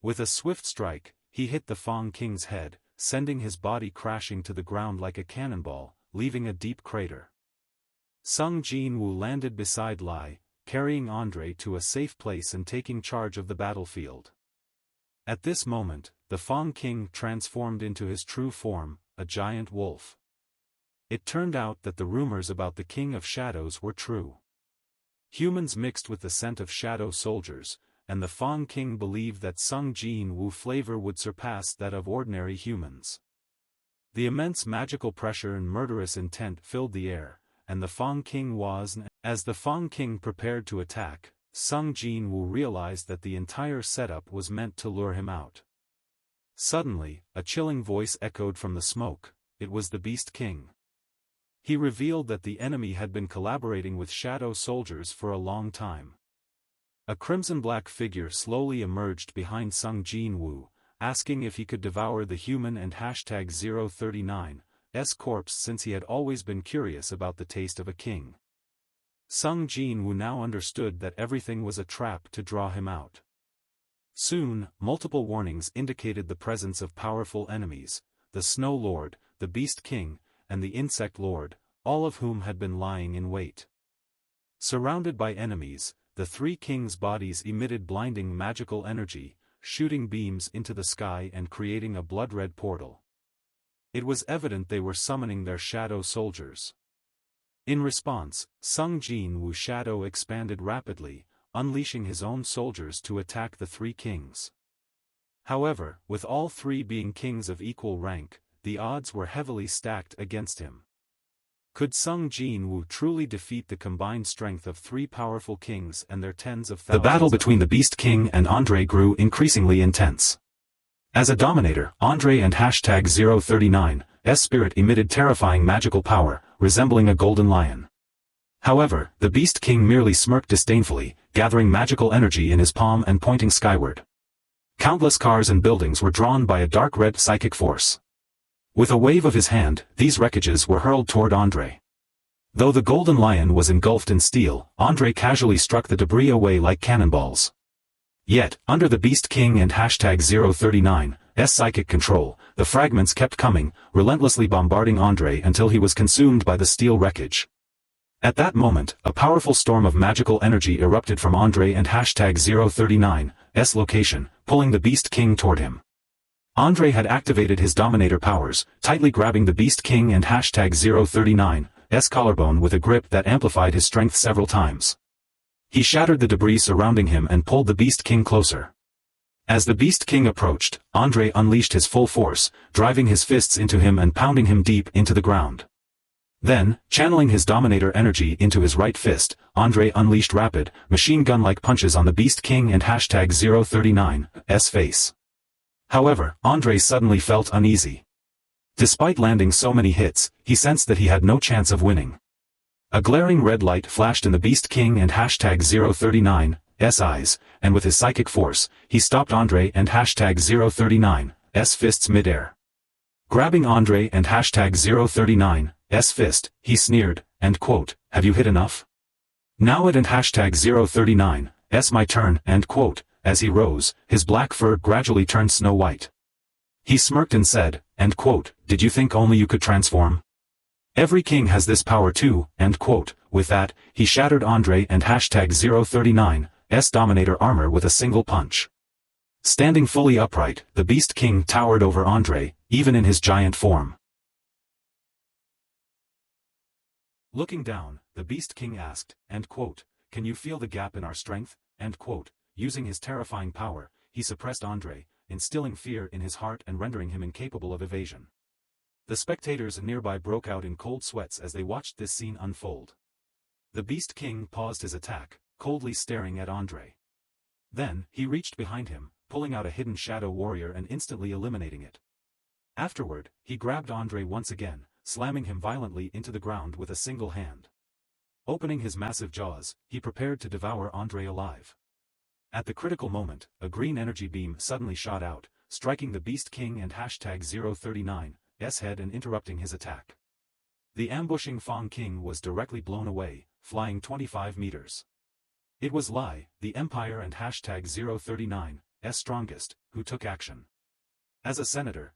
With a swift strike, he hit the Fang King's head, sending his body crashing to the ground like a cannonball, leaving a deep crater. Sung Jinwoo landed beside Lai, carrying Andre to a safe place and taking charge of the battlefield. At this moment, the Fang King transformed into his true form, a giant wolf. It turned out that the rumors about the King of Shadows were true. Humans mixed with the scent of shadow soldiers, and the Fang King believed that Sung Jinwoo flavor would surpass that of ordinary humans. The immense magical pressure and murderous intent filled the air, and the Fang King as the Fang King prepared to attack, Sung Jinwoo realized that the entire setup was meant to lure him out. Suddenly, a chilling voice echoed from the smoke. It was the Beast King. He revealed that the enemy had been collaborating with shadow soldiers for a long time. A crimson-black figure slowly emerged behind Sung Jinwoo, asking if he could devour the human and #039's corpse since he had always been curious about the taste of a king. Sung Jinwoo now understood that everything was a trap to draw him out. Soon, multiple warnings indicated the presence of powerful enemies, the Snow Lord, the Beast King, and the Insect Lord, all of whom had been lying in wait. Surrounded by enemies, the three kings' bodies emitted blinding magical energy, shooting beams into the sky and creating a blood-red portal. It was evident they were summoning their shadow soldiers. In response, Sung Jinwoo's shadow expanded rapidly, unleashing his own soldiers to attack the three kings. However, with all three being kings of equal rank, the odds were heavily stacked against him. Could Sung Jinwoo truly defeat the combined strength of three powerful kings and their tens of thousands? The battle between the Beast King and Andre grew increasingly intense. As a dominator, Andre and #039's spirit emitted terrifying magical power, resembling a golden lion. However, the Beast King merely smirked disdainfully, gathering magical energy in his palm and pointing skyward. Countless cars and buildings were drawn by a dark red psychic force. With a wave of his hand, these wreckages were hurled toward Andre. Though the golden lion was engulfed in steel, Andre casually struck the debris away like cannonballs. Yet, under the Beast King and #039's psychic control, the fragments kept coming, relentlessly bombarding Andre until he was consumed by the steel wreckage. At that moment, a powerful storm of magical energy erupted from Andre and #039's location, pulling the Beast King toward him. Andre had activated his dominator powers, tightly grabbing the Beast King and #039's collarbone with a grip that amplified his strength several times. He shattered the debris surrounding him and pulled the Beast King closer. As the Beast King approached, Andre unleashed his full force, driving his fists into him and pounding him deep into the ground. Then, channeling his dominator energy into his right fist, Andre unleashed rapid, machine gun-like punches on the Beast King and #039's face. However, Andre suddenly felt uneasy. Despite landing so many hits, he sensed that he had no chance of winning. A glaring red light flashed in the Beast King and #039's eyes, and with his psychic force, he stopped Andre and #039's fists mid-air. Grabbing Andre and #039's fist, he sneered, and quote, "Have you hit enough? Now it and #039's my turn," and quote. As he rose, his black fur gradually turned snow white. He smirked and said, and quote, "Did you think only you could transform? Every king has this power too," and quote. With that, he shattered Andre and #039's dominator armor with a single punch. Standing fully upright, the Beast King towered over Andre, even in his giant form. Looking down, the Beast King asked, and quote, "Can you feel the gap in our strength?" and quote. Using his terrifying power, he suppressed Andre, instilling fear in his heart and rendering him incapable of evasion. The spectators nearby broke out in cold sweats as they watched this scene unfold. The Beast King paused his attack, coldly staring at Andre. Then, he reached behind him, pulling out a hidden shadow warrior and instantly eliminating it. Afterward, he grabbed Andre once again, slamming him violently into the ground with a single hand. Opening his massive jaws, he prepared to devour Andre alive. At the critical moment, a green energy beam suddenly shot out, striking the Beast King and #039's head and interrupting his attack. The ambushing Fang King was directly blown away, flying 25 meters. It was Lai, the Empire and #039 strongest, who took action. As a senator,